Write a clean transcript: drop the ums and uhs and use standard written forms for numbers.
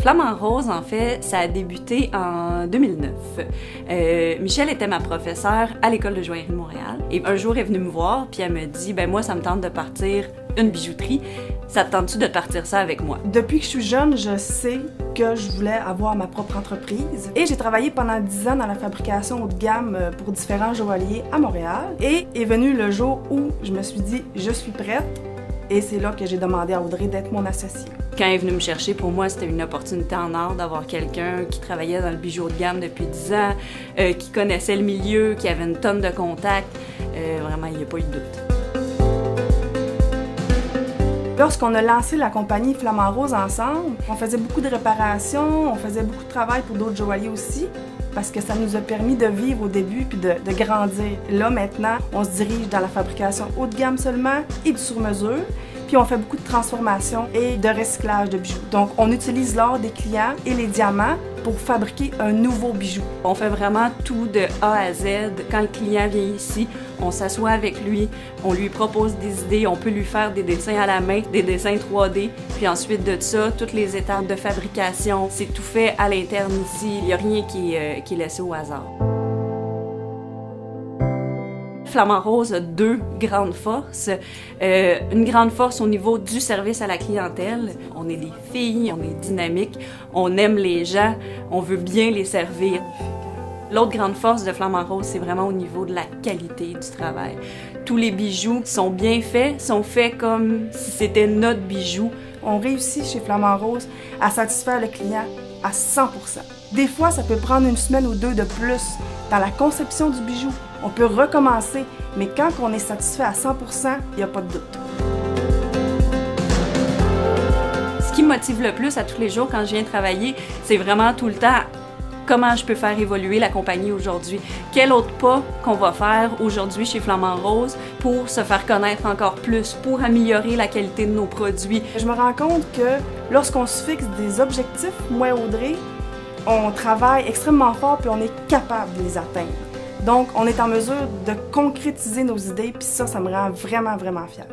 Flamant Rose, en fait, ça a débuté en 2009. Michelle était ma professeure à l'École de joaillerie de Montréal. Et un jour, elle est venue me voir, puis elle me dit « Ben moi, ça me tente de partir une bijouterie. Ça te tente-tu de partir ça avec moi? » Depuis que je suis jeune, je sais que je voulais avoir ma propre entreprise. Et j'ai travaillé pendant 10 ans dans la fabrication haut de gamme pour différents joailliers à Montréal. Et est venu le jour où je me suis dit « Je suis prête ». Et c'est là que j'ai demandé à Audrey d'être mon associée. Quand elle est venue me chercher, pour moi, c'était une opportunité en or d'avoir quelqu'un qui travaillait dans le bijou haut de gamme depuis 10 ans, qui connaissait le milieu, qui avait une tonne de contacts. Vraiment, il n'y a pas eu de doute. Lorsqu'on a lancé la compagnie Flamant Rose ensemble, on faisait beaucoup de réparations, on faisait beaucoup de travail pour d'autres joailliers aussi, parce que ça nous a permis de vivre au début puis de grandir. Là, maintenant, on se dirige dans la fabrication haut de gamme seulement et du sur-mesure. Puis on fait beaucoup de transformation et de recyclage de bijoux. Donc, on utilise l'or des clients et les diamants pour fabriquer un nouveau bijou. On fait vraiment tout de A à Z. Quand le client vient ici, on s'assoit avec lui, on lui propose des idées, on peut lui faire des dessins à la main, des dessins 3D. Puis ensuite de ça, toutes les étapes de fabrication, c'est tout fait à l'interne ici. Il n'y a rien qui est laissé au hasard. Flamant Rose a deux grandes forces. Une grande force au niveau du service à la clientèle. On est des filles, on est dynamique, on aime les gens, on veut bien les servir. L'autre grande force de Flamant Rose, c'est vraiment au niveau de la qualité du travail. Tous les bijoux sont bien faits, sont faits comme si c'était notre bijou. On réussit chez Flamant Rose à satisfaire le client à 100%. Des fois, ça peut prendre une semaine ou deux de plus dans la conception du bijou. On peut recommencer, mais quand on est satisfait à 100%, il n'y a pas de doute. Ce qui me motive le plus à tous les jours quand je viens travailler, c'est vraiment tout le temps comment je peux faire évoluer la compagnie aujourd'hui. Quel autre pas qu'on va faire aujourd'hui chez Flamant Rose pour se faire connaître encore plus, pour améliorer la qualité de nos produits. Je me rends compte que lorsqu'on se fixe des objectifs, moi et Audrey, on travaille extrêmement fort puis on est capable de les atteindre. Donc, on est en mesure de concrétiser nos idées, puis ça me rend vraiment, vraiment fière.